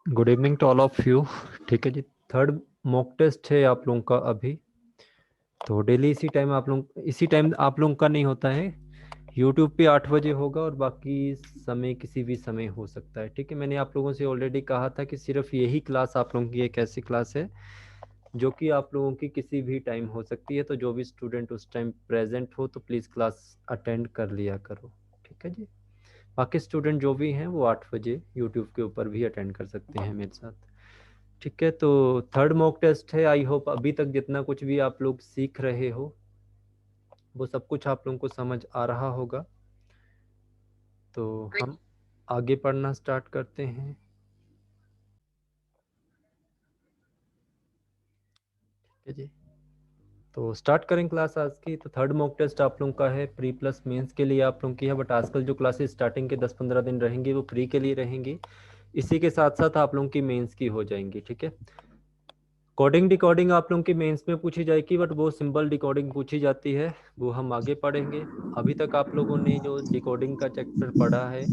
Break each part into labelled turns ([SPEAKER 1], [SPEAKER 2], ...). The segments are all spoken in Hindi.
[SPEAKER 1] Good evening to all of you. ठीक है जी, थर्ड मॉक टेस्ट है आप लोगों का अभी। तो डेली इसी टाइम आप लोगों का नहीं होता है। यूट्यूब पे 8 बजे होगा और बाकी समय किसी भी समय हो सकता है। ठीक है, मैंने आप लोगों से ऑलरेडी कहा था कि सिर्फ यही क्लास आप लोगों की एक ऐसी क्लास है जो कि आप लोगों की किसी भी टाइम हो सकती है। तो जो भी स्टूडेंट उस टाइम प्रेजेंट हो तो प्लीज़ क्लास अटेंड कर लिया करो। ठीक है जी, बाकी स्टूडेंट जो भी हैं वो 8 बजे यूट्यूब के ऊपर भी अटेंड कर सकते हैं मेरे साथ। ठीक है, तो थर्ड मॉक टेस्ट है। आई होप अभी तक जितना कुछ भी आप लोग सीख रहे हो वो सब कुछ आप लोगों को समझ आ रहा होगा। तो हम आगे पढ़ना स्टार्ट करते हैं। ठीक है जी, तो स्टार्ट करें क्लास आज की। तो थर्ड मॉक टेस्ट आप लोगों का है प्री प्लस मेंस के लिए आप लोगों की है। बट आजकल जो क्लासेस स्टार्टिंग के 10-15 दिन रहेंगी वो प्री के लिए रहेंगी। इसी के साथ साथ आप लोगों की मेंस की हो जाएंगी। ठीक है, कोडिंग डिकोडिंग आप लोगों की मेंस में पूछी जाएगी, बट वो सिंपल डिकोडिंग पूछी जाती है, वो हम आगे पढ़ेंगे। अभी तक आप लोगों ने जो डिकोडिंग का चैप्टर पढ़ा है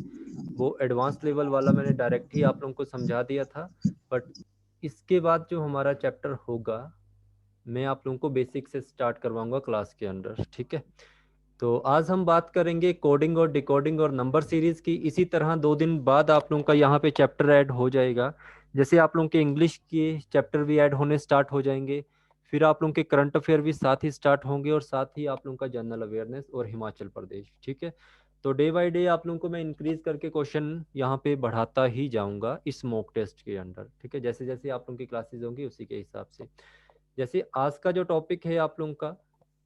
[SPEAKER 1] वो एडवांस लेवल वाला मैंने डायरेक्ट ही आप लोगों को समझा दिया था। बट इसके बाद जो हमारा चैप्टर होगा मैं आप लोगों को बेसिक से स्टार्ट करवाऊंगा क्लास के अंदर। ठीक है, तो आज हम बात करेंगे कोडिंग और डिकोडिंग और नंबर सीरीज की। इसी तरह 2 दिन बाद आप लोगों का यहाँ पे चैप्टर ऐड हो जाएगा। जैसे आप लोगों के इंग्लिश के चैप्टर भी ऐड होने स्टार्ट हो जाएंगे, फिर आप लोगों के करंट अफेयर भी साथ ही स्टार्ट होंगे और साथ ही आप लोगों का जनरल अवेयरनेस और हिमाचल प्रदेश। ठीक है, तो डे बाय डे आप लोगों को मैं इंक्रीज करके क्वेश्चन यहाँ पे बढ़ाता ही जाऊंगा इस मॉक टेस्ट के अंडर। ठीक है, जैसे जैसे आप लोगों की क्लासेस होंगी उसी के हिसाब से। जैसे आज का जो टॉपिक है आप लोगों का,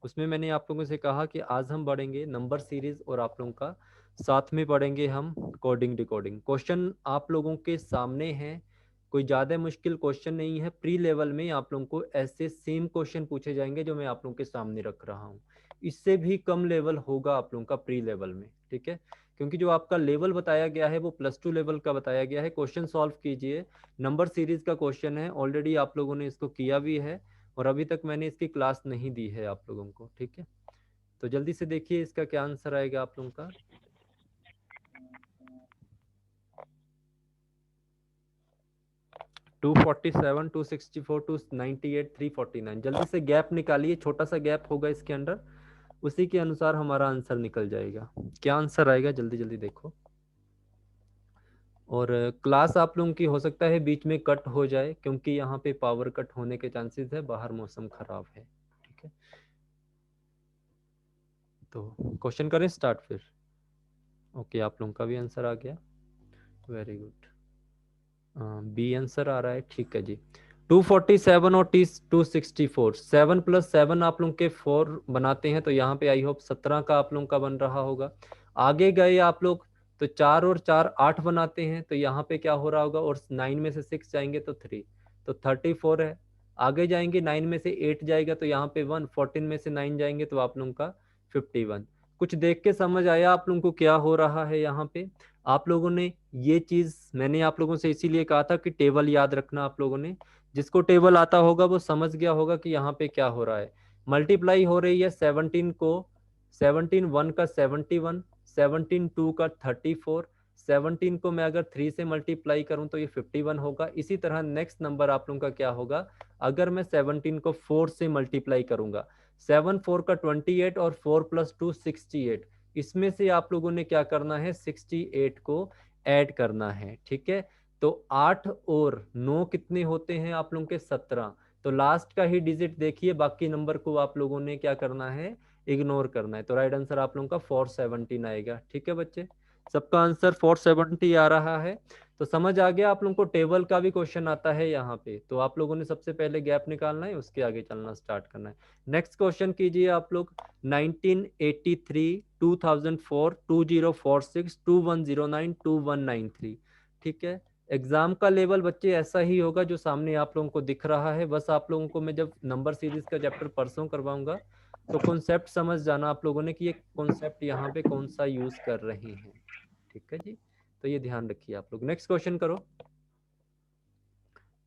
[SPEAKER 1] उसमें मैंने आप लोगों से कहा कि आज हम पढ़ेंगे नंबर सीरीज और आप लोगों का साथ में पढ़ेंगे हम कोडिंग डिकोडिंग। क्वेश्चन आप लोगों के सामने है, कोई ज़्यादा मुश्किल क्वेश्चन नहीं है। प्री लेवल में आप लोगों को ऐसे सेम क्वेश्चन पूछे जाएंगे जो मैं आप लोगों के सामने रख रहा हूँ। इससे भी कम लेवल होगा आप लोगों का प्री लेवल में। ठीक है, क्योंकि जो आपका लेवल बताया गया है वो +2 लेवल का बताया गया है। क्वेश्चन सॉल्व कीजिए, नंबर सीरीज का क्वेश्चन है, ऑलरेडी आप लोगों ने इसको किया भी है और अभी तक मैंने इसकी क्लास नहीं दी है आप लोगों को। ठीक है, तो जल्दी से देखिए इसका क्या आंसर आएगा आप लोगों का। 247, 264, 298, 349। जल्दी से गैप निकालिए, छोटा सा गैप होगा इसके अंदर, उसी के अनुसार हमारा आंसर निकल जाएगा। क्या आंसर आएगा जल्दी जल्दी देखो। और क्लास आप लोगों की हो सकता है बीच में कट हो जाए क्योंकि यहाँ पे पावर कट होने के चांसेस है, बाहर मौसम खराब है। ठीक है, तो क्वेश्चन करें स्टार्ट फिर। ओके, आप लोगों का भी आंसर आ गया, वेरी गुड। बी आंसर आ रहा है। ठीक है जी, 247 और टी 264, 7 + 7 आप लोग के 4 बनाते हैं, तो यहाँ पे आई होप 17 का आप लोगों का बन रहा होगा। आगे गए आप लोग तो 4 और 4 8 बनाते हैं, तो यहाँ पे क्या हो रहा होगा, और 9 में से 6 जाएंगे तो 3, तो 34 है। आगे जाएंगे 9 में से 8 जाएगा तो यहाँ पे 1, 14 में से 9 जाएंगे तो आप लोगों का 51। कुछ देख के समझ आया आप लोगों को क्या हो रहा है यहाँ पे। आप लोगों ने ये चीज मैंने आप लोगों से इसीलिए कहा था कि टेबल याद रखना। आप लोगों ने, जिसको टेबल आता होगा वो समझ गया होगा कि यहाँ पे क्या हो रहा है। मल्टीप्लाई हो रही है 17 को, 17 1 का 71, 17 2 का 34, 17 को मैं अगर 3 से मल्टीप्लाई करूं तो ये 51 होगा। इसी तरह नेक्स्ट नंबर आप लोगों का क्या होगा, अगर मैं 17 को 4 से मल्टीप्लाई करूंगा, 7 4 का 28 और 4 + 2 68, इसमें से आप लोगों ने क्या करना है, 68 को ऐड करना है। ठीक है, तो 8 और 9 कितने होते हैं आप लोगों के, 17। तो लास्ट का ही डिजिट देखिए, बाकी नंबर को आप लोगों ने क्या करना है, इग्नोर करना है। तो राइट आंसर आप लोगों का 417 आएगा। ठीक है बच्चे, सबका आंसर 470 आ रहा है। तो समझ आ गया आप लोगों को, टेबल का भी क्वेश्चन आता है यहाँ पे। तो आप लोगों ने सबसे पहले गैप निकालना है, उसके आगे चलना स्टार्ट करना है। नेक्स्ट क्वेश्चन कीजिए आप लोग। 1983, 2004, 2046, 2109, 2193। ठीक है, एग्जाम का लेवल बच्चे ऐसा ही होगा जो सामने आप लोगों को दिख रहा है। बस आप लोगों को मैं जब नंबर सीरीज का चैप्टर परसों करवाऊंगा तो कॉन्सेप्ट समझ जाना आप लोगों ने कि ये कॉन्सेप्ट यहाँ पे कौन सा यूज कर रहे हैं। ठीक है जी, तो ये ध्यान रखिए आप लोग। नेक्स्ट क्वेश्चन करो।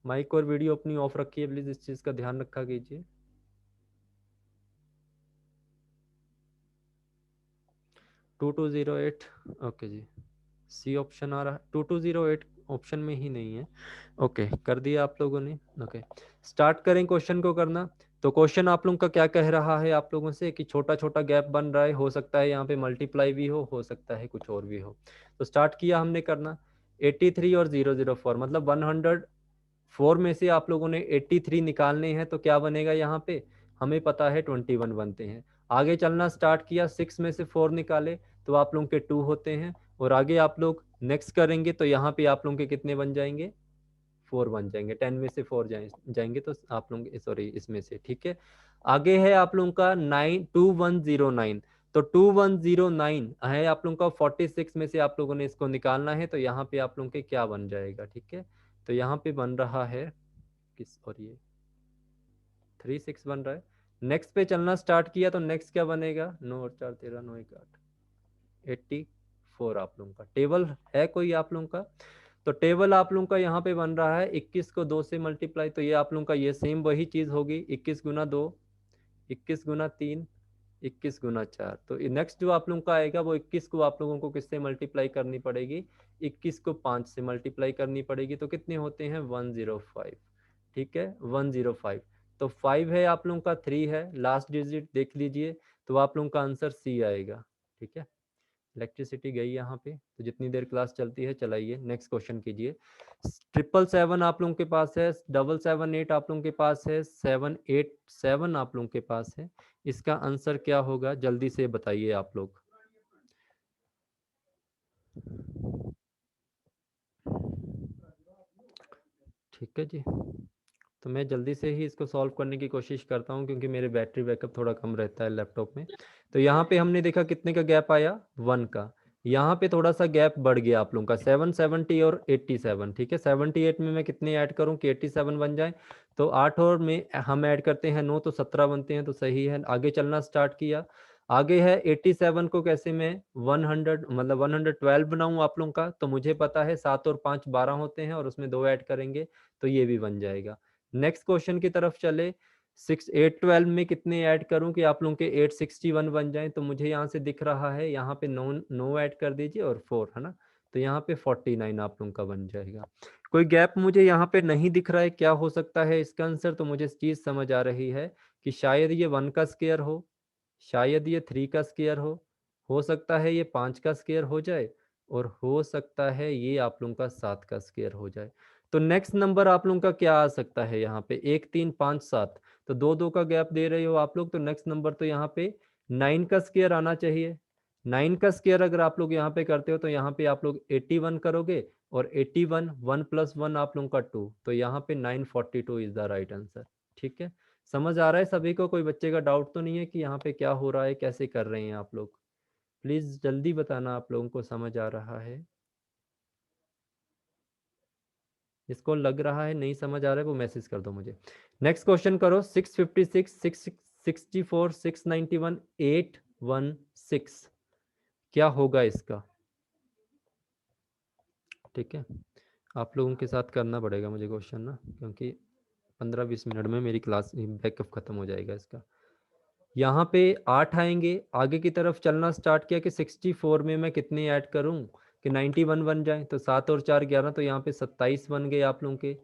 [SPEAKER 1] माइक और वीडियो अपनी ऑफ रखिए प्लीज, इस चीज का ध्यान रखा कीजिए। 2208, ओके जी। सी ऑप्शन आ रहा है, 2208 ऑप्शन में ही नहीं है। ओके, कर दिया आप लोगों ने। ओके, स्टार्ट करें क्वेश्चन को करना। तो क्वेश्चन आप लोगों का क्या कह रहा है आप लोगों से कि छोटा छोटा गैप बन रहा है, हो सकता है यहाँ पे मल्टीप्लाई भी हो सकता है कुछ और भी हो। तो स्टार्ट किया हमने करना। 83 और 004 मतलब 104 में से आप लोगों ने 83 निकालने हैं, तो क्या बनेगा यहाँ पे, हमें पता है 21 बनते हैं। आगे चलना स्टार्ट किया, 6 में से 4 निकाले तो आप लोगों के 2 होते हैं, और आगे आप लोग नेक्स्ट करेंगे तो यहाँ पे आप लोगों के कितने बन जाएंगे, 4 बन जाएंगे। 10 में से 4 जाएंगे तो आप लोग, सॉरी इसमें से, ठीक है। आगे है आप लोगों का 2109। तो 2109 है आप लोगों का 46 में से आप लोगों ने इसको निकालना है, तो यहाँ पे आप लोगों के क्या बन जाएगा, ठीक है। तो यहाँ पे बन रहा है किस, और ये 36 बन रहा है। नेक्स्ट पे चलना स्टार्ट किया तो नेक्स्ट क्या बनेगा, 9 और 4 13, 9 1 8, 84 आप लोगों का टेबल है कोई आप लोगों का। तो टेबल आप लोगों का यहाँ पे बन रहा है 21 को 2 से मल्टीप्लाई, तो ये आप लोगों का ये सेम वही चीज होगी, 21 गुना 2, 21 गुना 3, 21 गुना 4। तो नेक्स्ट जो आप लोगों का आएगा वो 21 को आप लोगों को किससे मल्टीप्लाई करनी पड़ेगी, 21 को 5 से मल्टीप्लाई करनी पड़ेगी, तो कितने होते हैं 105, ठीक है 105। तो 5 है आप लोगों का, 3 है लास्ट डिजिट देख लीजिए, तो आप लोगों का आंसर सी आएगा, ठीक है। इलेक्ट्रिसिटी गई यहाँ पे, तो जितनी देर क्लास चलती है चलाइए, नेक्स्ट क्वेश्चन कीजिए। 777 आप लोगों के पास है, 778 आप लोगों के पास है, 787 आप लोगों के पास है। इसका आंसर क्या होगा जल्दी से बताइए आप लोग। ठीक है जी, तो मैं जल्दी से ही इसको सॉल्व करने की कोशिश करता हूँ क्योंकि मेरे बैटरी बैकअप थोड़ा कम रहता है लैपटॉप में। तो यहाँ पे हमने देखा कितने का गैप आया, 1 का। यहाँ पे थोड़ा सा गैप बढ़ गया आप लोगों का, 770 और 87, ठीक है। 78 में मैं कितने ऐड करूँ कि 87 बन जाए, तो 8 और में हम ऐड करते हैं 9, तो 17 बनते हैं, तो सही है। आगे चलना स्टार्ट किया, आगे है 87 को कैसे मैं 100 मतलब 112 बनाऊं आप लोगों का, तो मुझे पता है 7 और 5 12 होते हैं, और उसमें 2 ऐड करेंगे तो ये भी बन जाएगा। नेक्स्ट क्वेश्चन की तरफ चले, 812 में कितने ऐड करूं कि आप लोगों के 861 बन जाएं, तो मुझे यहाँ से दिख रहा है, यहाँ पे 9 ऐड कर दीजिए और 4 है ना, तो यहाँ पे 49 आप लोगों का बन जाएगा। कोई गैप मुझे यहाँ पे नहीं दिख रहा है, क्या हो सकता है इसका आंसर, तो मुझे इस चीज समझ आ रही है कि शायद ये 1 का स्क्वायर हो, शायद ये 3 का स्क्वायर हो सकता है ये 5 का स्क्वायर हो जाए, और हो सकता है ये आप लोगों का 7 का स्क्वायर हो जाए। तो नेक्स्ट नंबर आप लोगों का क्या आ सकता है यहाँ पे, 1 3 5 7, तो 2 2 का गैप दे रहे हो आप लोग, तो नेक्स्ट नंबर तो यहाँ पे 9 का स्क्वायर आना चाहिए। 9 का स्क्वायर अगर आप लोग यहाँ पे करते हो तो यहाँ पे आप लोग 81 करोगे, और 81 1 प्लस 1 आप लोगों का 2, तो यहाँ पे 942 इज द राइट आंसर, ठीक है। समझ आ रहा है सभी को, कोई बच्चे का डाउट तो नहीं है कि यहाँ पे क्या हो रहा है, कैसे कर रहे हैं आप लोग, प्लीज जल्दी बताना आप लोगों को समझ आ रहा है। जिसको लग रहा है नहीं समझ आ रहा है वो मैसेज कर दो मुझे। नेक्स्ट क्वेश्चन करो, 656 664 691 816, क्या होगा इसका, ठीक है। आप लोगों के साथ करना पड़ेगा मुझे क्वेश्चन ना, क्योंकि 15-20 मिनट में मेरी क्लास बैकअप खत्म हो जाएगा इसका। यहाँ पे 8 आएंगे, आगे की तरफ चलना स्टार्ट किया कि 64 में मैं कितने ऐड करूं कि 91 बन जाए, तो 7 और 4 11, तो यहाँ पे 27 बन गए आप लोगों के।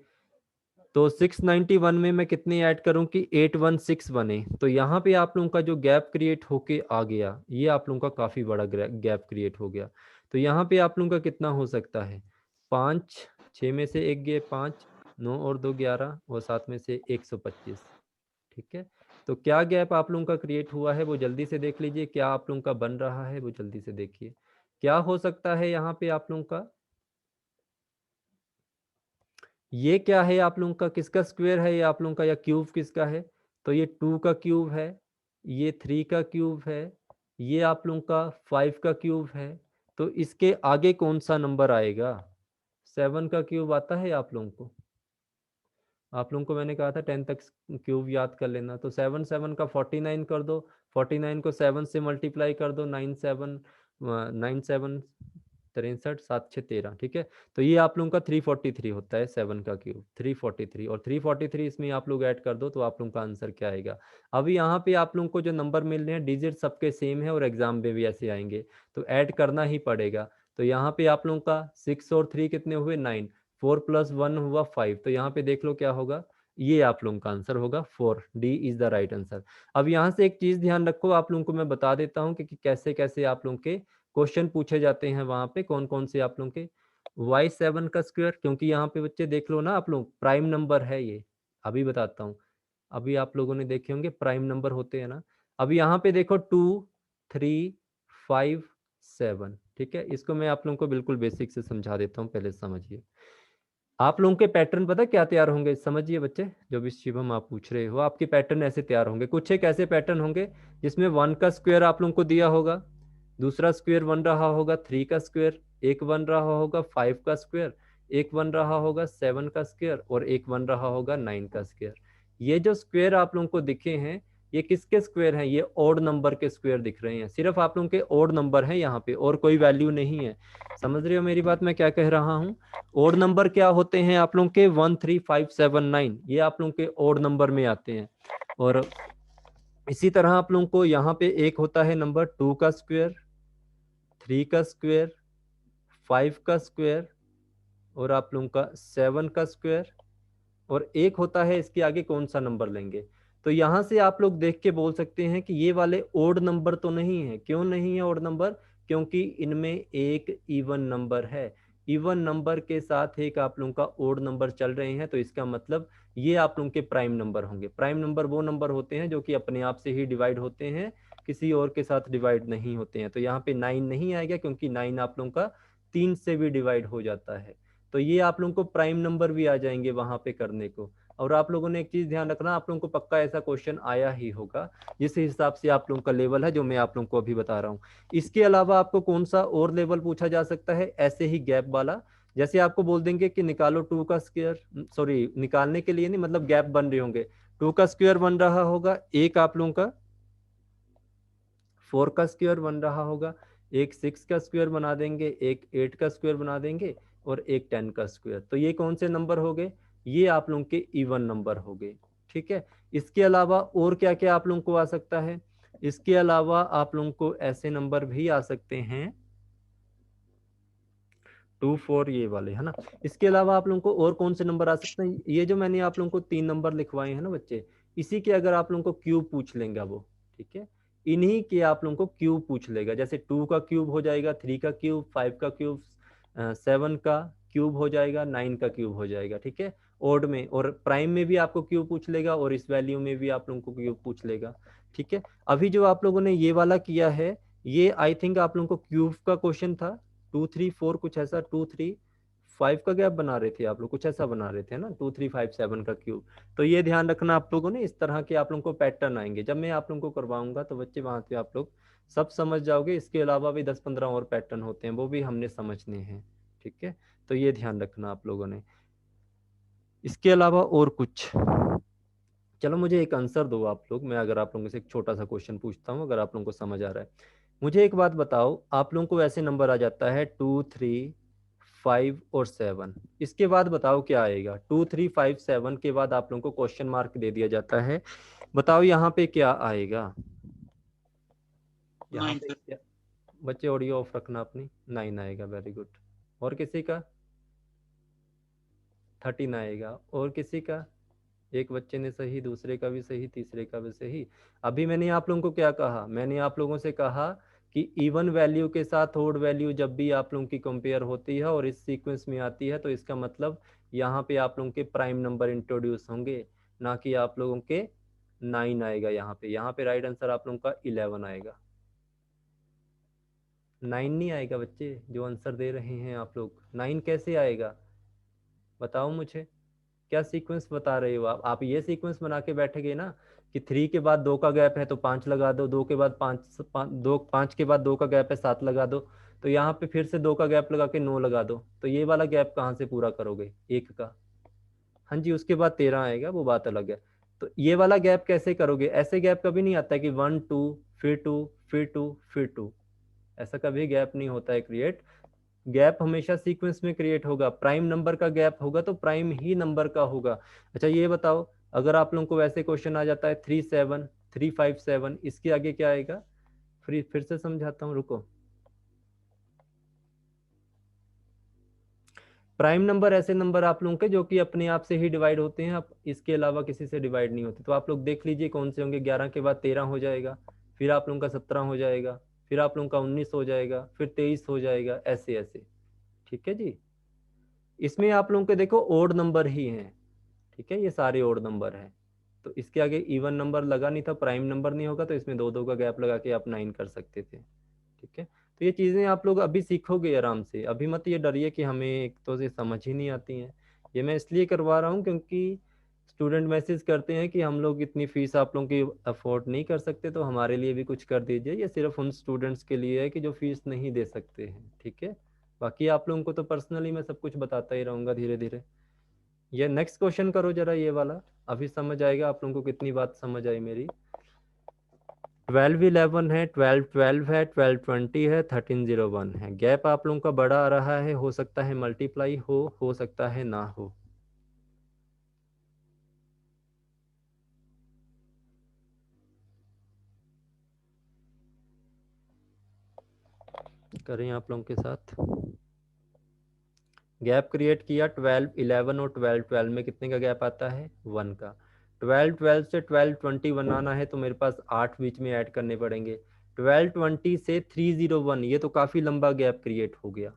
[SPEAKER 1] तो 691 में मैं कितने ऐड करूं कि 816 बने, तो यहाँ पे आप लोगों का जो गैप क्रिएट होके आ गया, ये आप लोगों का काफी बड़ा गैप क्रिएट हो गया। तो यहाँ पे आप लोगों का कितना हो सकता है, 5 6 में से एक गए 5, 9 और 2 11, और 7 में से 125, ठीक है। तो क्या गैप आप लोगों का क्रिएट हुआ है वो जल्दी से देख लीजिए, क्या आप लोगों का बन रहा है वो जल्दी से देखिए, क्या हो सकता है यहाँ पे आप लोगों का। ये क्या है आप लोगों का, किसका स्क्वायर है ये आप लोगों का, या क्यूब किसका है, तो ये 2 का क्यूब है, ये 3 का क्यूब है, ये आप लोगों का 5 का क्यूब है। तो इसके आगे कौन सा नंबर आएगा, 7 का क्यूब आता है आप लोगों को, आप लोगों को मैंने कहा था 10 तक क्यूब याद कर लेना, तो 7 7 का 49 कर दो, 49 को 7 से मल्टीप्लाई कर दो, 9 7 63 7 6 13, ठीक है। तो ये आप लोगों का 343 होता है, 7 का क्यूब 343, और 343 इसमें आप लोग ऐड कर दो तो आप लोगों का आंसर क्या आएगा। अभी यहाँ पे आप लोगों को जो नंबर मिल रहे हैं डिजिट सबके सेम है, और एग्जाम में भी ऐसे आएंगे, तो ऐड करना ही पड़ेगा। तो यहाँ पे आप लोगों का 6 और 3 कितने हुए 9, 4 + 1 हुआ 5। तो यहाँ पे देख लो क्या होगा, ये आप लोगों का आंसर होगा 4। D is the right answer. अब यहाँ से एक चीज ध्यान रखो, आप लोगों को मैं बता देता हूँ कि कैसे कैसे आप लोगों के क्वेश्चन पूछे जाते हैं वहां पे, कौन कौन से आप लोगों के। y7 का स्क्वायर, क्योंकि यहाँ पे बच्चे देख लो ना आप लोग, प्राइम नंबर है ये, अभी बताता हूँ। अभी आप लोगों ने देखे होंगे प्राइम नंबर होते हैं ना। अब यहाँ पे देखो 2, 3, 5, 7, ठीक है। इसको मैं आप लोगों को बिल्कुल बेसिक से समझा देता हूँ, पहले समझिए। आप लोगों के पैटर्न पता क्या तैयार होंगे, समझिए बच्चे, जो भी शिवम आप पूछ रहे हो, आपके पैटर्न ऐसे तैयार होंगे। कुछ एक ऐसे पैटर्न होंगे जिसमें 1 का स्क्वायर आप लोगों को दिया होगा, दूसरा स्क्वायर 1 रहा होगा, 3 का स्क्वायर एक 1 रहा होगा, 5 का स्क्वायर एक 1 रहा होगा, 7 का स्क्वायर और एक 1 रहा होगा, 9 का स्क्वायर। ये जो स्क्वायर आप लोगों को दिखे हैं, ये किसके स्क्वायर हैं, ये ओड नंबर के स्क्वायर दिख रहे हैं। सिर्फ आप लोगों के ओड नंबर हैं यहाँ पे, और कोई वैल्यू नहीं है। समझ रहे हो मेरी बात, मैं क्या कह रहा हूँ। ओड नंबर क्या होते हैं आप लोगों के, 1, 3, 5, 7, 9, ये आप लोगों के ओड नंबर में आते हैं। और इसी तरह आप लोगों को यहाँ पे एक होता है नंबर 2 का स्क्वायर, 3 का स्क्वायर, 5 का स्क्वायर और आप लोगों का 7 का स्क्वायर, और एक होता है, इसके आगे कौन सा नंबर लेंगे। तो यहां से आप लोग देख के बोल सकते हैं कि ये वाले ओड नंबर तो नहीं है। क्यों नहीं है ओड नंबर, क्योंकि इनमें एक इवन नंबर है। इवन नंबर के साथ एक आप लोगों का ओड नंबर चल रहे हैं, तो इसका मतलब ये आप लोगों के प्राइम नंबर होंगे। प्राइम नंबर वो नंबर होते हैं जो कि अपने आप से ही डिवाइड होते हैं, किसी और के साथ डिवाइड नहीं होते हैं। तो यहाँ पे 9 नहीं आएगा, क्योंकि 9 आप लोगों का 3 से भी डिवाइड हो जाता है। तो ये आप लोगों को प्राइम नंबर भी आ जाएंगे वहां पे करने को। और आप लोगों ने एक चीज ध्यान रखना, आप लोगों को पक्का ऐसा क्वेश्चन आया ही होगा, जिस हिसाब से आप लोगों का लेवल है, जो मैं आप लोगों को अभी बता रहा हूँ। इसके अलावा आपको कौन सा और लेवल पूछा जा सकता है, ऐसे ही गैप वाला। जैसे आपको बोल देंगे कि निकालो 2 का स्क्वायर, सॉरी निकालने के लिए नहीं, मतलब गैप बन रहे होंगे। 2 का स्क्वायर बन रहा होगा, एक आप लोगों का 4 का स्क्वायर बन रहा होगा, एक 6 का स्क्वायर बना देंगे, एक 8 का स्क्वायर बना देंगे और एक 10 का स्क्वायर। तो ये कौन से नंबर हो गए, ये आप लोगों के इवन नंबर हो गए, ठीक है। इसके अलावा और क्या क्या आप लोगों को आ सकता है, इसके अलावा आप लोगों को ऐसे नंबर भी आ सकते हैं 2, 4, ये वाले है ना। इसके अलावा आप लोगों को और कौन से नंबर आ सकते हैं, ये जो मैंने आप लोगों को 3 नंबर लिखवाए हैं ना बच्चे, इसी के अगर आप लोगों को क्यूब पूछ लेंगे वो, ठीक है, इन्हीं के आप लोगों को क्यूब पूछ लेगा। जैसे 2 का क्यूब हो जाएगा, 3 का क्यूब, 5 का क्यूब, 7 का क्यूब हो जाएगा, 9 का क्यूब हो जाएगा, ठीक है। ओड में और प्राइम में भी आपको क्यूब पूछ लेगा, और इस वैल्यू में भी आप लोगों को क्यूब पूछ लेगा, ठीक है। अभी जो आप लोगों ने ये वाला किया है, ये आई थिंक आप लोगों को क्यूब का क्वेश्चन था, 2, 3, 4 कुछ ऐसा, 2, 3, 5 का गैप बना रहे थे आप लोग, कुछ ऐसा बना रहे थे ना, 2, 3, 5, 7 का क्यूब। तो ये ध्यान रखना आप लोगों ने, इस तरह के आप लोगों को पैटर्न आएंगे। जब मैं आप लोगों को करवाऊंगा तो बच्चे वहां से आप लोग सब समझ जाओगे। इसके अलावा भी 10-15 और पैटर्न होते हैं, वो भी हमने समझने हैं, ठीक है। तो ये ध्यान रखना आप लोगों ने। इसके अलावा और कुछ, चलो मुझे एक आंसर दो आप लोग, मैं अगर आप लोगों से एक छोटा सा क्वेश्चन पूछता हूँ, अगर आप लोगों को समझ आ रहा है। मुझे एक बात बताओ, आप लोगों को ऐसे नंबर आ जाता है 2, 3, 5 और 7, इसके बाद बताओ क्या आएगा। 2, 3, 5, 7 के बाद आप लोगों को क्वेश्चन मार्क दे दिया जाता है, बताओ यहाँ पे क्या आएगा। यहाँ पे क्या, बच्चे ऑडियो ऑफ रखना अपनी। 9 आएगा, वेरी गुड। और किसी का 13 आएगा, और किसी का, एक बच्चे ने सही, दूसरे का भी सही, तीसरे का भी सही। अभी मैंने आप लोगों को क्या कहा, मैंने आप लोगों से कहा कि इवन वैल्यू के साथ ओड वैल्यू जब भी आप लोगों की कंपेयर होती है और इस सीक्वेंस में आती है, तो इसका मतलब यहाँ पे आप लोगों के प्राइम नंबर इंट्रोड्यूस होंगे, ना कि आप लोगों के 9 आएगा यहाँ पे राइट आंसर आप लोगों का 11 आएगा। 9 नहीं आएगा बच्चे, जो आंसर दे रहे हैं आप लोग, 9 कैसे आएगा बताओ मुझे। क्या सीक्वेंस बता रहे हो आप ये सीक्वेंस बना के बैठेगे ना कि 3 के बाद 2 का गैप है तो 5 लगा दो, 2 के बाद 5 के बाद 2 का गैप है 7 लगा दो, तो यहाँ पे फिर से 2 का गैप लगा के 9 लगा दो। तो ये वाला गैप कहाँ से पूरा करोगे, 1 का। हाँ जी, उसके बाद 13 आएगा, वो बात अलग है। तो ये वाला गैप कैसे करोगे, ऐसे गैप कभी नहीं आता है कि 1, 2 फिर 2 फिर 2 फिर 2, ऐसा कभी गैप नहीं होता है क्रिएट। गैप हमेशा सीक्वेंस में क्रिएट होगा, प्राइम नंबर का गैप होगा तो प्राइम ही नंबर का होगा। अच्छा ये बताओ, अगर आप लोगों को वैसे क्वेश्चन आ जाता है 3, 7, 3, 5, 7, इसके आगे क्या आएगा, फिर से समझाता हूँ, रुको। प्राइम नंबर ऐसे नंबर आप लोगों के जो कि अपने आप से ही डिवाइड होते हैं, आप इसके अलावा किसी से डिवाइड नहीं होते। तो आप लोग देख लीजिए कौन से होंगे। 11 के बाद 13 हो जाएगा, फिर आप लोगों का 17 हो जाएगा, फिर आप लोगों का 19 हो जाएगा, फिर 23 हो जाएगा, ऐसे ऐसे। ठीक है जी। इसमें आप लोगों के देखो ओड नंबर ही हैं, ठीक है, ये सारे ओड नंबर हैं। तो इसके आगे इवन नंबर लगा नहीं था, प्राइम नंबर नहीं होगा, तो इसमें दो दो का गैप लगा के आप 9 कर सकते थे। ठीक है, तो ये चीज़ें आप लोग अभी सीखोगे आराम से। अभी मत ये डरिए कि हमें एक तो ये समझ ही नहीं आती हैं। ये मैं इसलिए करवा रहा हूँ क्योंकि स्टूडेंट मैसेज करते हैं कि हम लोग इतनी फीस आप लोगों की अफोर्ड नहीं कर सकते, तो हमारे लिए भी कुछ कर दीजिए। ये सिर्फ उन स्टूडेंट्स के लिए है कि जो फीस नहीं दे सकते हैं। ठीक है, बाकी आप लोगों को तो पर्सनली मैं सब कुछ बताता ही रहूँगा धीरे धीरे। ये नेक्स्ट क्वेश्चन करो जरा, ये वाला अभी समझ आएगा आप लोगों को कितनी बात समझ आई मेरी। 1211 है, 1212 है, 1220 है, 1301 है। गैप आप लोगों का बड़ा आ रहा है, हो सकता है मल्टीप्लाई हो सकता है ना हो। करें आप लोगों के साथ। गैप क्रिएट किया 1211 और 1212 में कितने का गैप आता है? 1 का। 1212 से 1220 बनाना है तो मेरे पास 8 बीच में ऐड करने पड़ेंगे। 1220 से 301, ये तो काफी लंबा गैप क्रिएट हो गया।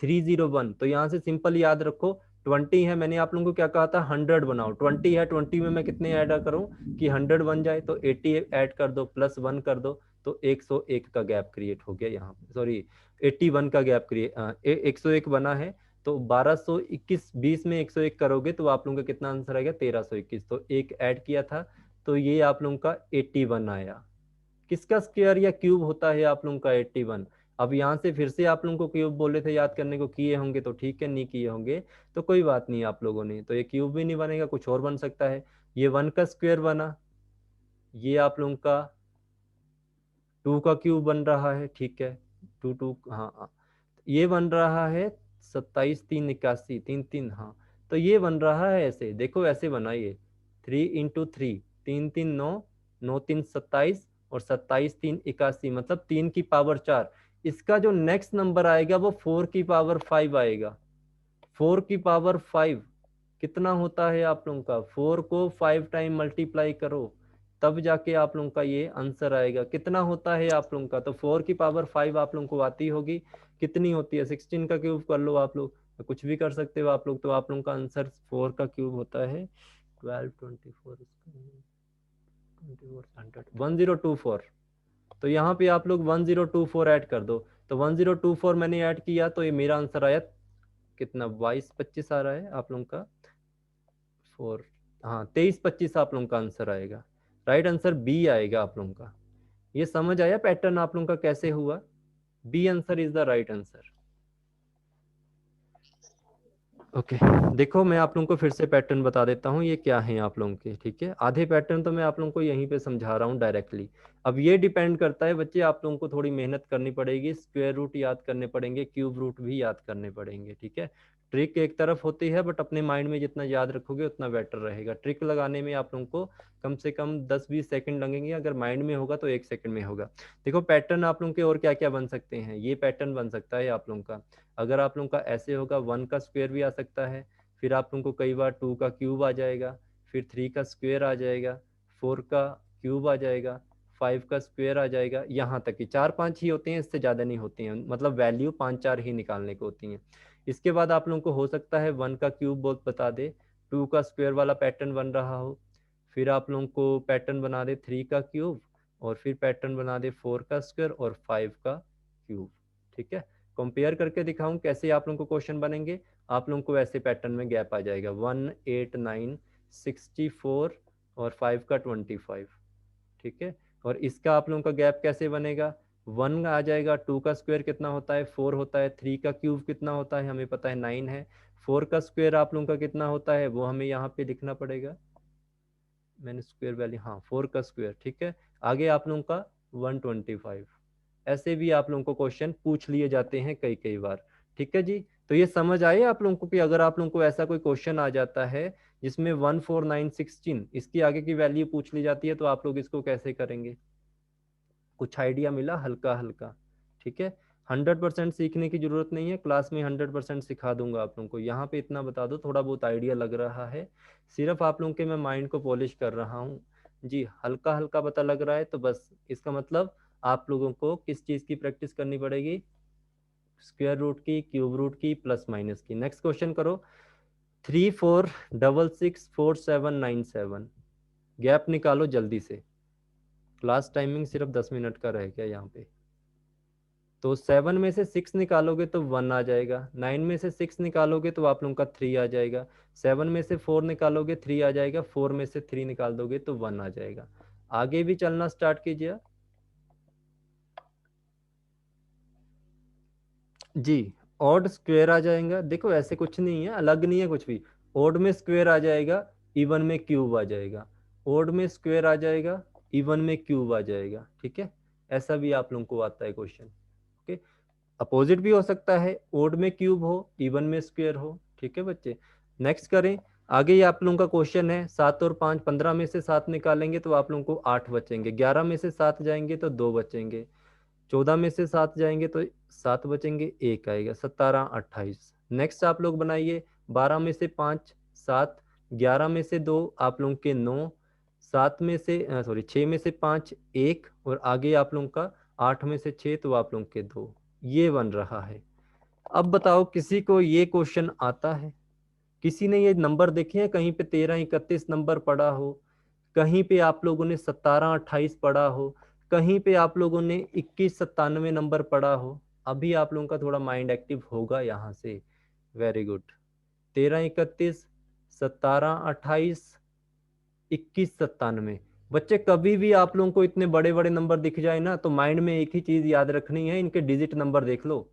[SPEAKER 1] 301, तो यहाँ से सिंपल याद रखो 20 है, मैंने आप लोगों को क्या कहा था? 100 बनाओ। 20 है, 20 में मैं कितने ऐड करूं कि 100 बन जाए? तो 80 ऐड कर दो, प्लस 1 कर दो, तो 101 का गैप क्रिएट हो गया यहाँ पे। सॉरी, 81 का गैप क्रिएट, 101 बना है। तो 1221, 20 में 101 करोगे तो आप लोगों का कितना आंसर आएगा? 1321। तो एक ऐड किया था, तो ये आप लोगों का 81 आया। किसका स्क्वायर या क्यूब होता है आप लोगों का? 81। अब यहाँ से फिर से आप लोगों को क्यूब बोले थे याद करने को, किए होंगे तो ठीक है, नहीं किए होंगे तो कोई बात नहीं आप लोगों ने। तो ये क्यूब भी नहीं बनेगा, कुछ और बन सकता है। ये 1 का स्क्वायर बना, ये आप लोगों का 2 का क्यूब बन रहा है, ठीक है, 2 2, हाँ हाँ। ये बन रहा है 27 3 81, 3 3, हाँ। तो ये बन रहा है ऐसे, देखो ऐसे बना ये 3 × 3, 3 3 9, 9 3 27, और 27 3 81, मतलब 3 की पावर 4। इसका जो नेक्स्ट नंबर आएगा वो 4 की पावर 5 आएगा। 4 की पावर 5 कितना होता है आप लोगों का? 4 को 5 टाइम मल्टीप्लाई करो, तब जाके आप लोगों का ये आंसर आएगा। कितना होता है आप लोगों का? तो 4 की पावर 5 आप लोगों को आती होगी, कितनी होती है? 16 का क्यूब कर लो आप लोग, कुछ भी कर सकते हो आप लोग। तो आप लोगों का आंसर 4 का क्यूब होता है 12 24 1024। तो यहाँ पे आप लोग 1024 ऐड कर दो। तो 1024 मैंने ऐड किया, तो ये मेरा आंसर आया कितना? 22 25 आ रहा है आप लोगों का। 4, हाँ 23 25 आप लोगों का आंसर आएगा। राइट आंसर बी आएगा आप लोगों का। ये समझ आया पैटर्न आप लोगों का कैसे हुआ? B answer is the right answer. Okay, देखो मैं आप लोगों को फिर से पैटर्न बता देता हूँ ये क्या है आप लोगों के। ठीक है, आधे पैटर्न तो मैं आप लोगों को यहीं पे समझा रहा हूँ डायरेक्टली। अब ये डिपेंड करता है बच्चे, आप लोगों को थोड़ी मेहनत करनी पड़ेगी, स्क्वायर रूट याद करने पड़ेंगे, क्यूब रूट भी याद करने पड़ेंगे। ठीक है, ट्रिक एक तरफ होती है, बट अपने माइंड में जितना याद रखोगे उतना बेटर रहेगा। ट्रिक लगाने में आप लोगों को कम से कम 10-20 सेकंड लगेंगे, अगर माइंड में होगा तो 1 सेकंड में होगा। देखो पैटर्न आप लोगों के और क्या क्या बन सकते हैं, ये पैटर्न बन सकता है आप लोगों का। अगर आप लोगों का ऐसे होगा, 1 का स्क्वायर भी आ सकता है, फिर आप लोगों को कई बार 2 का क्यूब आ जाएगा, फिर 3 का स्क्वायर आ जाएगा, 4 का क्यूब आ जाएगा, 5 का स्क्वायर आ जाएगा, यहाँ तक कि 4-5 ही होते हैं, इससे ज़्यादा नहीं होती हैं, मतलब वैल्यू 5-4 ही निकालने को होती हैं। इसके बाद आप लोगों को हो सकता है 1 का क्यूब बहुत बता दे, 2 का स्क्वायर वाला पैटर्न बन रहा हो, फिर आप लोगों को पैटर्न बना दे 3 का क्यूब, और फिर पैटर्न बना दे 4 का स्क्वायर और 5 का क्यूब। ठीक है, कंपेयर करके दिखाऊं कैसे आप लोगों को क्वेश्चन बनेंगे। आप लोगों को ऐसे पैटर्न में गैप आ जाएगा 1 8 9 64 और 5 का 25। ठीक है, और इसका आप लोगों का गैप कैसे बनेगा? 1 आ जाएगा, 2 का स्क्वायर कितना होता है? 4 होता है, 3 का क्यूब कितना होता है? हमें पता है 9 है। 4 का स्क्वायर आप लोगों का कितना होता है वो हमें यहाँ पे लिखना पड़ेगा, मैंने स्क्वायर वैल्यू, हाँ 4 का स्क्वायर। ठीक है, आगे आप लोगों का 125। ऐसे भी आप लोगों को क्वेश्चन पूछ लिए जाते हैं कई कई बार। ठीक है जी, तो ये समझ आए आप लोगों को कि अगर आप लोगों को ऐसा कोई क्वेश्चन आ जाता है जिसमें 1 4 9 16 इसकी आगे की वैल्यू पूछ ली जाती है, तो आप लोग इसको कैसे करेंगे? कुछ आइडिया मिला हल्का हल्का? ठीक है, 100% सीखने की जरूरत नहीं है, क्लास में 100% सिखा दूंगा आप लोगों को। यहाँ पे इतना बता दो, थोड़ा बहुत आइडिया लग रहा है, सिर्फ आप लोगों के मैं माइंड को पॉलिश कर रहा हूँ जी। हल्का हल्का पता लग रहा है तो बस इसका मतलब आप लोगों को किस चीज की प्रैक्टिस करनी पड़ेगी, स्क्वायर रूट की, क्यूब रूट की, प्लस माइनस की। नेक्स्ट क्वेश्चन करो। 34664797, गैप निकालो जल्दी से, क्लास टाइमिंग सिर्फ 10 मिनट का रह गया यहाँ पे। तो 7 में से 6 निकालोगे तो 1 आ जाएगा, 9 में से 6 निकालोगे तो आप लोगों का 3 आ जाएगा, 7 में से 4 निकालोगे 3 आ जाएगा, 4 में से 3 निकाल दोगे तो 1 आ जाएगा। आगे भी चलना स्टार्ट कीजिए जी। ऑड स्क्वायर आ जाएगा, देखो ऐसे कुछ नहीं है, अलग नहीं है कुछ भी। ऑड में स्क्वायर आ जाएगा, इवन में क्यूब आ जाएगा, ऑड में स्क्वायर आ जाएगा, इवन में क्यूब आ जाएगा, ठीक है। ऐसा भी आप लोगों को आता है क्वेश्चन, ओके। अपोजिट भी हो सकता है, ओड में क्यूब हो, इवन में स्क्वायर हो, ठीक है बच्चे। नेक्स्ट करें। आगे ये आप लोगों का क्वेश्चन है, 7 और 5, 15 में से 7 निकालेंगे तो आप लोगों को 8 बचेंगे, 11 में से 7 जाएंगे तो 2 बचेंगे, 14 में से 7 जाएंगे तो 7 बचेंगे, 1 आएगा, 17, 28। नेक्स्ट आप लोग बनाइए, 12 में से 5 7, 11 में से 2 आप लोगों के 9, 7 में से सॉरी 6 में से 5 1, और आगे आप लोगों का 8 में से 6 तो आप लोगों के 2, ये बन रहा है। अब बताओ किसी को ये क्वेश्चन आता है? किसी ने ये नंबर देखे हैं कहीं पे 13, 31 नंबर पढ़ा हो, कहीं पे आप लोगों ने 17, 28 पढ़ा हो, कहीं पे आप लोगों ने 21, 97 नंबर पढ़ा हो? अभी आप लोगों का थोड़ा माइंड एक्टिव होगा यहाँ से। Very good. 13, 31, 17, 28, 21, 97। बच्चे कभी भी आप लोगों को इतने बड़े बड़े नंबर दिख जाए ना तो माइंड में एक ही चीज याद रखनी है, इनके डिजिट नंबर देख लो।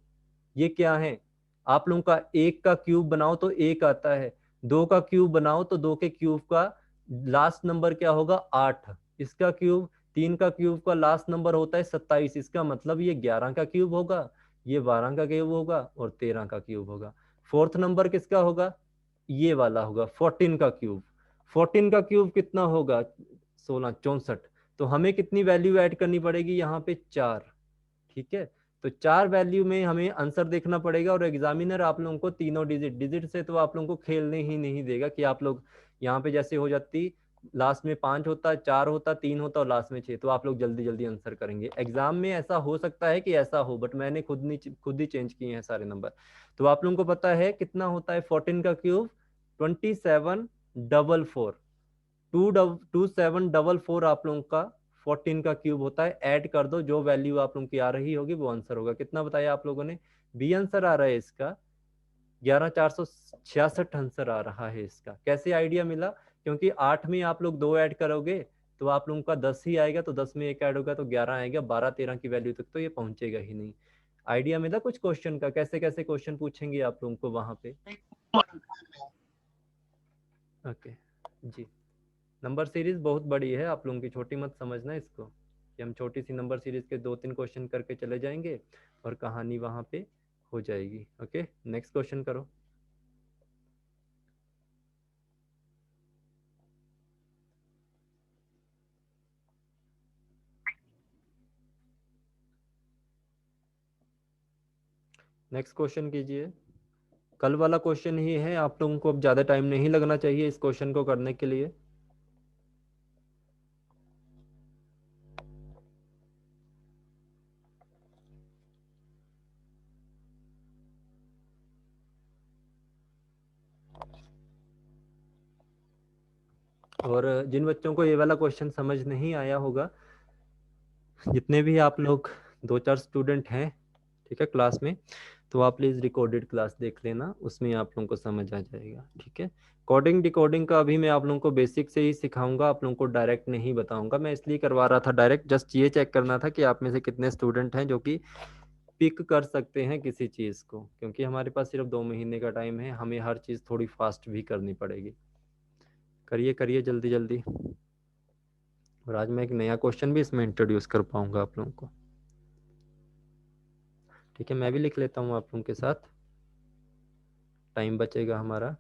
[SPEAKER 1] ये क्या है? आप लोगों का 1 का क्यूब बनाओ तो 1 आता है, 2 का क्यूब बनाओ तो 2 के क्यूब का लास्ट नंबर क्या होगा? 8। इसका क्यूब, 3 का क्यूब का लास्ट नंबर होता है 27, इसका मतलब ये 11 का क्यूब होगा, ये 12 का क्यूब होगा और 13 का क्यूब होगा। फोर्थ नंबर किसका होगा? ये वाला होगा, 14 का क्यूब। 14 का क्यूब कितना होगा? 16, 64। तो हमें कितनी वैल्यू ऐड करनी पड़ेगी यहाँ पे? 4, ठीक है। तो 4 वैल्यू में हमें आंसर देखना पड़ेगा, और एग्जामिनर आप लोगों को तीनों डिजिट, डिजिट से तो आप लोगों को खेलने ही नहीं देगा कि आप लोग यहाँ पे जैसे हो जाती, लास्ट में 5 होता, 4 होता, 3 होता और लास्ट में 6, तो आप लोग जल्दी जल्दी आंसर करेंगे। एग्जाम में ऐसा हो सकता है कि ऐसा हो, बट मैंने खुद ही चेंज किए हैं सारे नंबर। तो आप लोगों को पता है कितना होता है 14 का क्यूब? 2744। 2744 आप लोगों का 14 का क्यूब होता है। ऐड कर दो, जो वैल्यू आप लोगों की आ रही होगी वो आंसर होगा। कितना बताया आप लोगों ने? बी आंसर आ रहा है इसका 11466 आंसर आ रहा है इसका। कैसे आइडिया मिला? क्योंकि 8 में आप लोग 2 ऐड करोगे तो आप लोगों का 10 ही आएगा, तो 10 में 1 ऐड होगा तो 11 आएगा, 12 13 की वैल्यू तक तो ये पहुंचेगा ही नहीं। आइडिया मिला कुछ क्वेश्चन का, कैसे कैसे क्वेश्चन पूछेंगे आप लोगों को वहां पे? ओके जी। नंबर सीरीज बहुत बड़ी है, आप लोगों की छोटी मत समझना इसको, कि हम छोटी सी नंबर सीरीज के 2-3 क्वेश्चन करके चले जाएंगे और कहानी वहां पे हो जाएगी। ओके, नेक्स्ट क्वेश्चन करो। नेक्स्ट क्वेश्चन कीजिए। कल वाला क्वेश्चन ही है, आप लोगों को अब ज्यादा टाइम नहीं लगना चाहिए इस क्वेश्चन को करने के लिए। और जिन बच्चों को ये वाला क्वेश्चन समझ नहीं आया होगा, जितने भी आप लोग 2-4 स्टूडेंट हैं, ठीक है, क्लास में, तो आप प्लीज़ रिकॉर्डेड क्लास देख लेना, उसमें आप लोगों को समझ आ जाएगा, ठीक है। कोडिंग डिकोडिंग का अभी मैं आप लोगों को बेसिक से ही सिखाऊंगा, आप लोगों को डायरेक्ट नहीं बताऊंगा। मैं इसलिए करवा रहा था डायरेक्ट, जस्ट ये चेक करना था कि आप में से कितने स्टूडेंट हैं जो कि पिक कर सकते हैं किसी चीज़ को, क्योंकि हमारे पास सिर्फ 2 महीने का टाइम है, हमें हर चीज़ थोड़ी फास्ट भी करनी पड़ेगी। करिए करिए जल्दी जल्दी। और आज मैं एक नया क्वेश्चन भी इसमें इंट्रोड्यूस कर पाऊंगा आप लोगों को, ठीक है। मैं भी लिख लेता हूँ आप लोगों के साथ, टाइम बचेगा हमारा।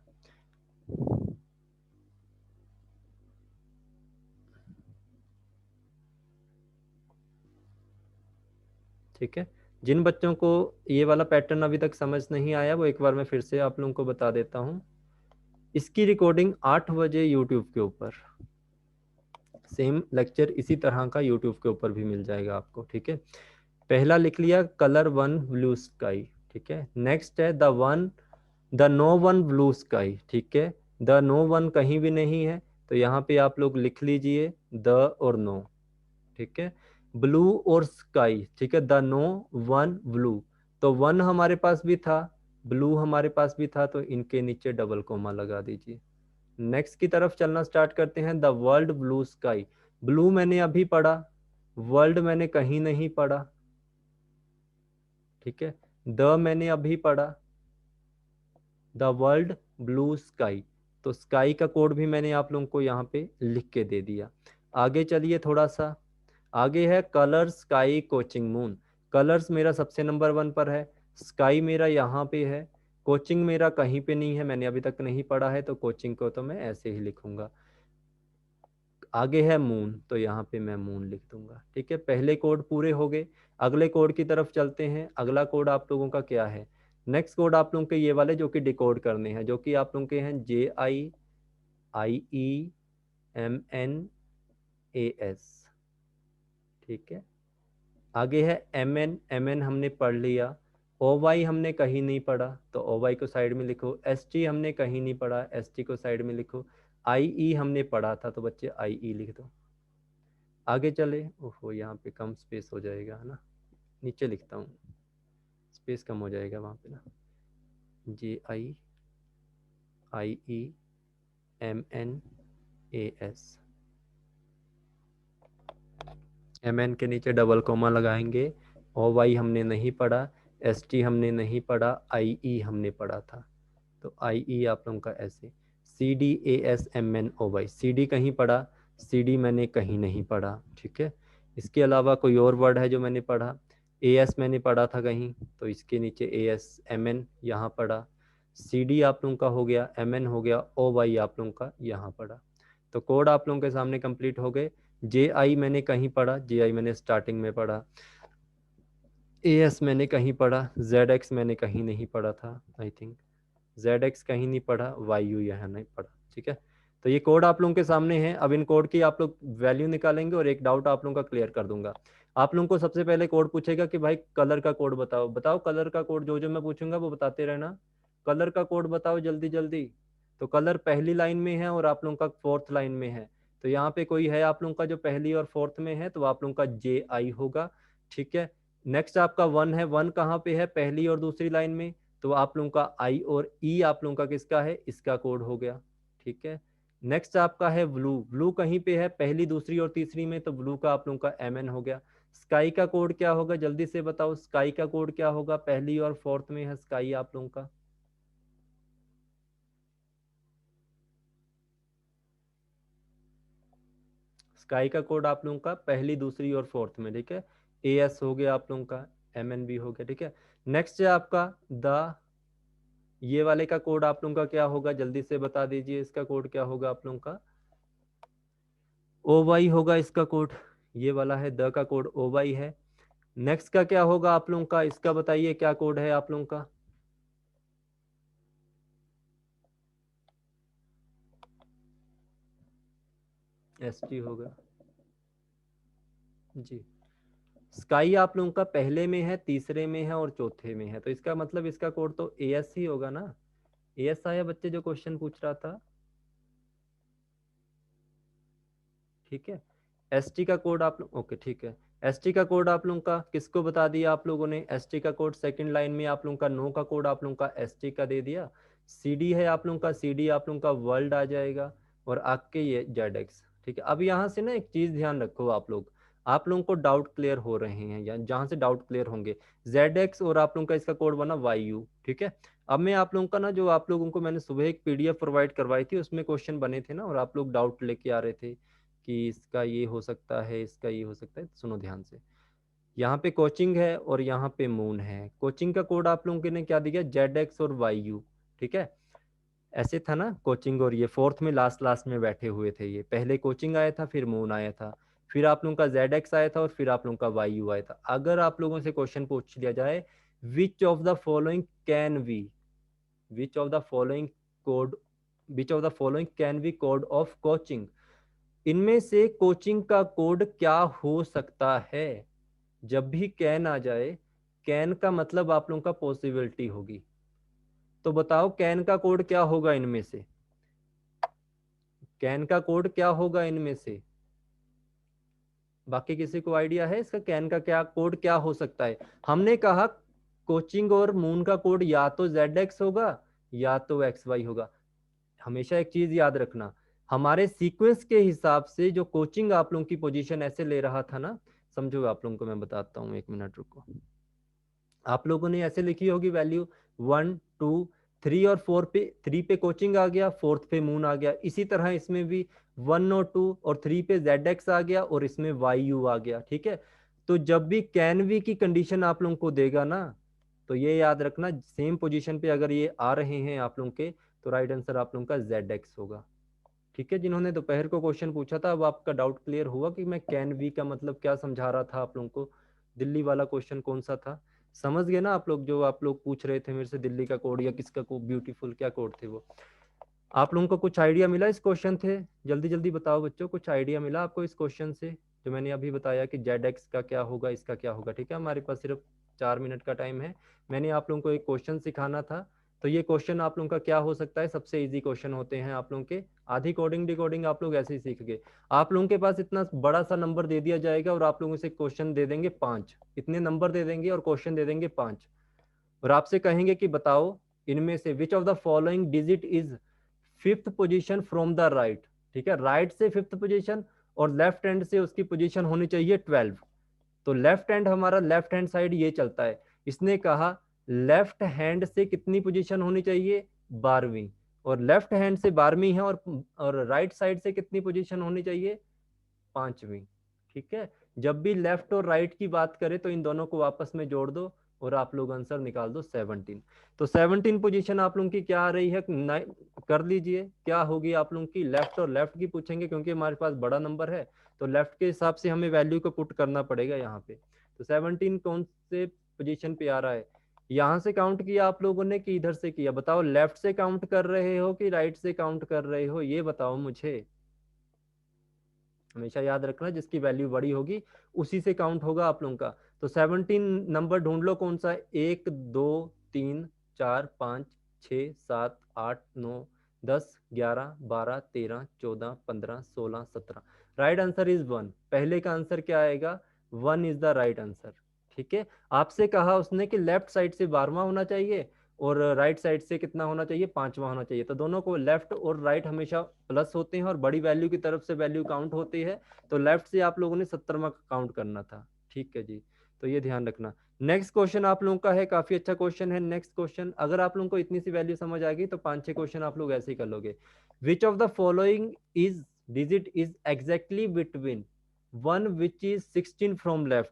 [SPEAKER 1] ठीक है, जिन बच्चों को ये वाला पैटर्न अभी तक समझ नहीं आया वो एक बार मैं फिर से आप लोगों को बता देता हूँ। इसकी रिकॉर्डिंग 8 बजे यूट्यूब के ऊपर, सेम लेक्चर इसी तरह का यूट्यूब के ऊपर भी मिल जाएगा आपको, ठीक है। पहला लिख लिया कलर वन ब्लू स्काई, ठीक है। नेक्स्ट है the no one blue sky, ठीक है। द नो वन कहीं भी नहीं है तो यहाँ पे आप लोग लिख लीजिए द और नो, ठीक है। ब्लू और स्काई, ठीक है। द नो वन ब्लू, तो वन हमारे पास भी था, ब्लू हमारे पास भी था, तो इनके नीचे डबल कोमा लगा दीजिए। नेक्स्ट की तरफ चलना स्टार्ट करते हैं। The world blue sky, blue मैंने अभी पढ़ा, वर्ल्ड मैंने कहीं नहीं पढ़ा, ठीक है। द मैंने अभी पढ़ा, द वर्ल्ड ब्लू स्काई, तो स्काई का कोड भी मैंने आप लोगों को यहाँ पे लिख के दे दिया। आगे चलिए थोड़ा सा, आगे है colour sky coaching moon. Colours मेरा सबसे नंबर 1 पर है, स्काई मेरा यहाँ पे है, कोचिंग मेरा कहीं पे नहीं है, मैंने अभी तक नहीं पढ़ा है, तो कोचिंग को तो मैं ऐसे ही लिखूंगा। आगे है मून, तो यहाँ पे मैं मून लिख दूंगा, ठीक है। पहले कोड पूरे हो गए, अगले कोड की तरफ चलते हैं। अगला कोड आप लोगों का क्या है? नेक्स्ट कोड आप लोगों के ये वाले जो कि डिकोड करने हैं, जो कि आप लोगों के हैं JIIEMNAS, ठीक है। आगे है MN हमने पढ़ लिया। OY हमने कहीं नहीं पढ़ा, तो OY को साइड में लिखो। ST हमने कहीं नहीं पढ़ा, ST को साइड में लिखो। IE हमने पढ़ा था, तो बच्चे IE लिख दो। आगे चले, ओहो यहाँ पे कम स्पेस हो जाएगा, है ना, नीचे लिखता हूँ, स्पेस कम हो जाएगा वहाँ पे ना। JIIEMNAS, MN के नीचे डबल कोमा लगाएंगे। OY हमने नहीं पढ़ा, ST हमने नहीं पढ़ा, IE हमने पढ़ा था, तो IE आप लोगों का ऐसे। CDASMNOY, CD कहीं पढ़ा, CD मैंने कहीं नहीं पढ़ा, ठीक है। इसके अलावा कोई और वर्ड है जो मैंने पढ़ा? AS मैंने पढ़ा था कहीं, तो इसके नीचे AS, MN यहाँ पढ़ा, CD आप लोगों का हो गया, MN हो गया, OY आप लोगों का यहाँ पढ़ा। तो कोड आप लोगों के सामने कंप्लीट हो गए। JI मैंने कहीं पढ़ा, JI मैंने स्टार्टिंग में पढ़ा। AS मैंने कहीं पढ़ा, ZX मैंने कहीं नहीं पढ़ा था, आई थिंक ZX कहीं नहीं पढ़ा, YU यहाँ नहीं पढ़ा, ठीक है। तो ये कोड आप लोगों के सामने है। अब इन कोड की आप लोग वैल्यू निकालेंगे और एक डाउट आप लोगों का क्लियर कर दूंगा। आप लोगों को सबसे पहले कोड पूछेगा कि भाई कलर का कोड बताओ, बताओ कलर का कोड, जो जो मैं पूछूंगा वो बताते रहना। कलर का कोड बताओ जल्दी जल्दी। तो कलर पहली लाइन में है और आप लोगों का फोर्थ लाइन में है, तो यहाँ पे कोई है आप लोगों का जो पहली और फोर्थ में है, तो आप लोगों का JI होगा, ठीक है। नेक्स्ट आपका वन है, वन कहाँ पे है? पहली और दूसरी लाइन में, तो आप लोगों का I और E आप लोगों का किसका है? इसका कोड हो गया, ठीक है। नेक्स्ट आपका है ब्लू, ब्लू कहीं पे है? पहली, दूसरी और तीसरी में, तो ब्लू का आप लोगों का MN हो गया। स्काई का कोड क्या होगा? जल्दी से बताओ, स्काई का कोड क्या होगा? पहली और फोर्थ में है स्काई आप लोगों का। स्काई का कोड आप लोगों का पहली, दूसरी और फोर्थ में, ठीक है। AS हो गया आप लोगों का, MN भी हो गया, ठीक है। नेक्स्ट है आपका द, ये वाले का कोड आप लोगों का क्या होगा? जल्दी से बता दीजिए, इसका कोड क्या होगा आप लोगों का? OY होगा इसका कोड, ये वाला है द का कोड OY है। नेक्स्ट का क्या होगा आप लोगों का? इसका बताइए क्या कोड है आप लोगों का? ST होगा जी। स्काई आप लोगों का पहले में है, तीसरे में है और चौथे में है, तो इसका मतलब इसका कोड तो AS ही होगा ना। AS आया बच्चे जो क्वेश्चन पूछ रहा था, ठीक है। ST का कोड आप लोग, ओके ठीक है। ST का कोड आप लोगों का किसको बता दिया आप लोगों ने? ST का कोड सेकंड लाइन में आप लोगों का, नो का कोड आप लोगों का ST का दे दिया। CD है आप लोगों का, CD आप लोगों का वर्ल्ड आ जाएगा, और आपके ये ZX, ठीक है। अब यहाँ से ना एक चीज ध्यान रखो आप लोगों को डाउट क्लियर हो रहे हैं, या जहां से डाउट क्लियर होंगे, ZX और आप लोगों का इसका कोड बना YU, ठीक है। अब मैं आप लोगों का ना, जो आप लोगों को मैंने सुबह एक PDF प्रोवाइड करवाई थी, उसमें क्वेश्चन बने थे ना, और आप लोग डाउट लेके आ रहे थे कि इसका ये हो सकता है, इसका ये हो सकता है। सुनो ध्यान से, यहाँ पे कोचिंग है और यहाँ पे मून है। कोचिंग का कोड आप लोगों के ने क्या दिया? ZX और YU, ठीक है। ऐसे था ना कोचिंग, और ये फोर्थ में लास्ट लास्ट में बैठे हुए थे, ये पहले कोचिंग आया था फिर मून आया था। फिर आप लोगों का ZX आया था और फिर आप लोगों का YU आया था। अगर आप लोगों से क्वेश्चन पूछ लिया जाए which of the following can we, which of the following code, which of the following can we code of coaching, इनमें से कोचिंग का कोड क्या हो सकता है, जब भी कैन आ जाए, कैन का मतलब आप लोगों का पॉसिबिलिटी होगी। तो बताओ कैन का कोड क्या होगा इनमें से, कैन का कोड क्या होगा इनमें से, बाकी किसी को आइडिया है इसका कैन का क्या कोड क्या हो सकता है? हमने कहा कोचिंग और मून का कोड या तो ZX होगा या तो XY होगा। हमेशा एक चीज याद रखना, हमारे सीक्वेंस के हिसाब से जो कोचिंग आप लोगों की पोजीशन ऐसे ले रहा था ना, समझो आप लोगों को मैं बताता हूँ, 1 मिनट रुको। आप लोगों ने ऐसे लिखी होगी वैल्यू 1 2 3 और 4 पे, 3 पे कोचिंग आ गया, 4th पे मून आ गया। इसी तरह इसमें भी 1 और 2 और 3 पे ZX आ गया और इसमें YU आ गया। ठीक है, तो जब भी कैन वी की कंडीशन आप लोगों को देगा ना, तो ये याद रखना सेम पोजीशन पे अगर ये आ रहे हैं आप लोगों के, तो राइट आंसर आप लोगों का ZX होगा। ठीक है, जिन्होंने दोपहर को क्वेश्चन पूछा था, अब आपका डाउट क्लियर हुआ कि मैं कैन वी का मतलब क्या समझा रहा था आप लोगों को। दिल्ली वाला क्वेश्चन कौन सा था, समझ गए ना आप लोग? जो आप लोग पूछ रहे थे मेरे से दिल्ली का कोड या किसका कोड, ब्यूटीफुल क्या कोड थे वो, आप लोगों को कुछ आइडिया मिला इस क्वेश्चन से? जल्दी जल्दी बताओ बच्चों, कुछ आइडिया मिला आपको इस क्वेश्चन से जो मैंने अभी बताया कि ZX का क्या होगा, इसका क्या होगा? ठीक है, हमारे पास सिर्फ 4 मिनट का टाइम है। मैंने आप लोगों को एक क्वेश्चन सिखाना था, तो ये क्वेश्चन आप लोगों का क्या हो सकता है, सबसे इजी क्वेश्चन होते हैं आप लोगों के। आधी कोडिंग डिकोडिंग आप लोग ऐसे ही सीख गए। आप लोगों के पास इतना बड़ा सा नंबर दे दिया जाएगा और आप लोगों से क्वेश्चन दे देंगे 5, इतने नंबर दे देंगे और क्वेश्चन दे देंगे 5, और आपसे कहेंगे कि बताओ इनमें से विच of the following digit is 5th position from the right. ठीक है, राइट से 5th पोजीशन और लेफ्ट हैंड से उसकी पोजीशन होनी चाहिए 12। तो लेफ्ट हैंड हमारा लेफ्ट हैंड साइड ये चलता है। इसने कहा लेफ्ट हैंड से कितनी पोजीशन होनी चाहिए, 12वीं, और लेफ्ट हैंड से 12वीं है, और राइट साइड से कितनी पोजीशन होनी चाहिए, 5वीं। ठीक है, जब भी लेफ्ट और राइट की बात करें तो इन दोनों को आपस में जोड़ दो और आप लोग आंसर निकाल दो 17। तो 17 पोजीशन आप लोगों की क्या आ रही है, कर लीजिए क्या होगी आप लोगों की। लेफ्ट और लेफ्ट की पूछेंगे क्योंकि हमारे पास बड़ा नंबर है, तो लेफ्ट के हिसाब से हमें वैल्यू को पुट करना पड़ेगा यहाँ पे। तो 17 कौन से पोजीशन पे आ रहा है, यहाँ से काउंट किया आप लोगों ने कि इधर से किया? बताओ लेफ्ट से काउंट कर रहे हो कि राइट से काउंट कर रहे हो, ये बताओ मुझे। हमेशा याद रखना जिसकी वैल्यू बड़ी होगी उसी से काउंट होगा आप लोगों का। तो 17 नंबर ढूंढ लो कौन सा है, 1 2 3 4 5 6 7 8 9 10 11 12 13 14 15 16 17। Right answer is 1। पहले का आंसर क्या आएगा, 1 इज द राइट आंसर। ठीक है, आपसे कहा उसने कि लेफ्ट साइड से 12वां होना चाहिए और राइट साइड से कितना होना चाहिए, 5वां होना चाहिए। तो दोनों को लेफ्ट और राइट हमेशा प्लस होते हैं और बड़ी वैल्यू की तरफ से वैल्यू काउंट होती है। तो लेफ्ट से आप लोगों ने 70वां काउंट करना था। ठीक है जी, तो ये ध्यान रखना। नेक्स्ट क्वेश्चन आप लोगों का है, काफी अच्छा क्वेश्चन है। नेक्स्ट क्वेश्चन, अगर आप लोगों को इतनी सी वैल्यू समझ आ गई तो 5-6 क्वेश्चन आप लोग ऐसे ही कर लोगे। Which of the following is digit is exactly between 1 which is 16 from left.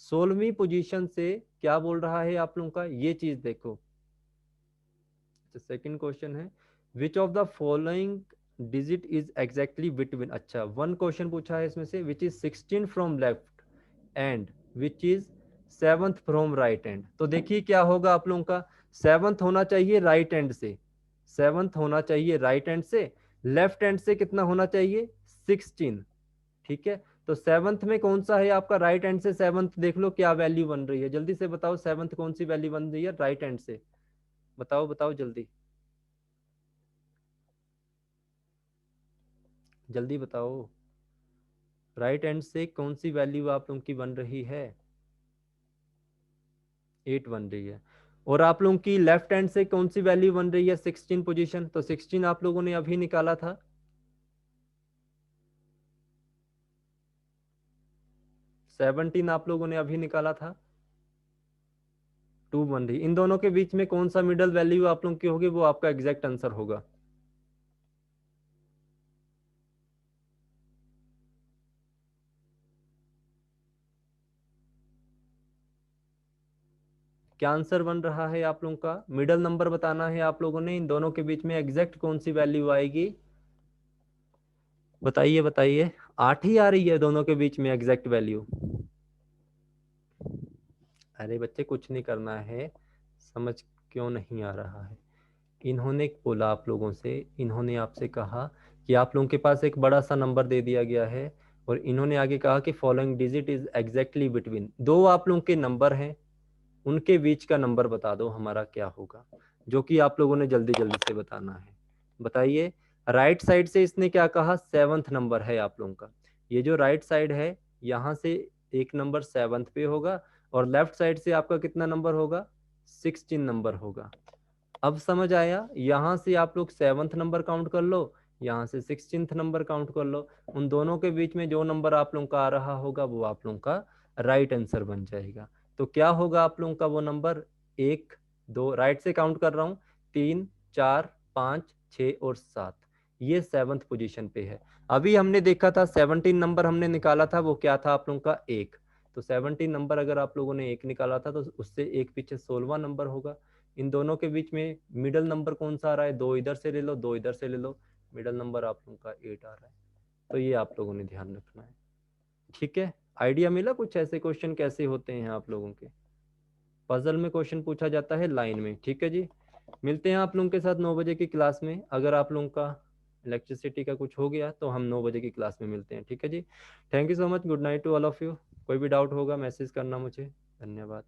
[SPEAKER 1] 16वीं पोजीशन से क्या बोल रहा है आप लोगों का, ये चीज देखो। सेकंड क्वेश्चन है विच of the following digit is exactly between. अच्छा, 1 क्वेश्चन पूछा है इसमें से विच is 16 from left and which is 7th from right and. तो देखिए क्या होगा आप लोगों का, 7th होना चाहिए राइट एंड से, 7th होना चाहिए राइट एंड से, लेफ्ट एंड से कितना होना चाहिए, 16। ठीक है, तो 7th में कौन सा है आपका राइट एंड से 7th, देख लो क्या वैल्यू बन रही है, जल्दी से बताओ 7th कौन सी वैल्यू बन रही है राइट एंड से, बताओ बताओ जल्दी, जल्दी बताओ। राइट हैंड से कौन सी वैल्यू आप लोगों की बन रही है, 8 बन रही है। और आप लोगों की लेफ्ट हैंड से कौन सी वैल्यू बन रही है, 16 पोजीशन। तो 16 आप लोगों ने अभी निकाला था, 17 आप लोगों ने अभी निकाला था, 2 बन रही। इन दोनों के बीच में कौन सा मिडल वैल्यू आप लोगों की होगी, वो आपका एग्जैक्ट आंसर होगा। क्या आंसर बन रहा है आप लोगों का, मिडल नंबर बताना है आप लोगों ने, इन दोनों के बीच में एग्जैक्ट कौन सी वैल्यू आएगी, बताइए बताइए। 8 ही आ रही है दोनों के बीच में एग्जैक्ट वैल्यू। अरे बच्चे कुछ नहीं करना है, समझ क्यों नहीं आ रहा है? इन्होंने बोला आप लोगों से, इन्होंने आपसे कहा कि आप लोगों के पास एक बड़ा सा नंबर दे दिया गया है, और इन्होंने आगे कहा कि following digit is exactly between, दो आप लोगों के नंबर हैं, उनके बीच का नंबर बता दो हमारा क्या होगा, जो कि आप लोगों ने जल्दी जल्दी से बताना है। बताइए। राइट साइड से इसने क्या कहा, 7th नंबर है आप लोगों का। ये जो राइट साइड है, यहाँ से एक नंबर 7th पे होगा, और लेफ्ट साइड से आपका कितना नंबर होगा, 16 नंबर होगा। अब समझ आया? यहाँ से आप लोग 7th नंबर काउंट कर लो, यहाँ से 16th नंबर काउंट कर लो, उन दोनों के बीच में जो नंबर आप लोगों का आ रहा होगा वो आप लोगों का राइट आंसर बन जाएगा। तो क्या होगा आप लोगों का वो नंबर, 1 2, राइट से काउंट कर रहा हूँ, 3 4 5 6 और 7, ये 7th पोजीशन पे है। अभी हमने देखा था 17 नंबर हमने निकाला था, वो क्या था आप लोगों का, 1। तो 17 नंबर अगर आप लोगों ने 1 निकाला था, तो उससे एक पीछे 16वां नंबर होगा। इन दोनों के बीच में मिडल नंबर कौन सा आ रहा है, 2 इधर से ले लो, 2 इधर से ले लो, मिडल नंबर आप लोगों का 8 आ रहा है। तो ये आप लोगों ने ध्यान रखना है। ठीक है, आइडिया मिला कुछ ऐसे क्वेश्चन कैसे होते हैं आप लोगों के? पजल में क्वेश्चन पूछा जाता है लाइन में। ठीक है जी, मिलते हैं आप लोगों के साथ 9 बजे की क्लास में। अगर आप लोगों का इलेक्ट्रिसिटी का कुछ हो गया तो हम 9 बजे की क्लास में मिलते हैं। ठीक है जी, thank you so much, good night to all of you. कोई भी डाउट होगा मैसेज करना मुझे। धन्यवाद।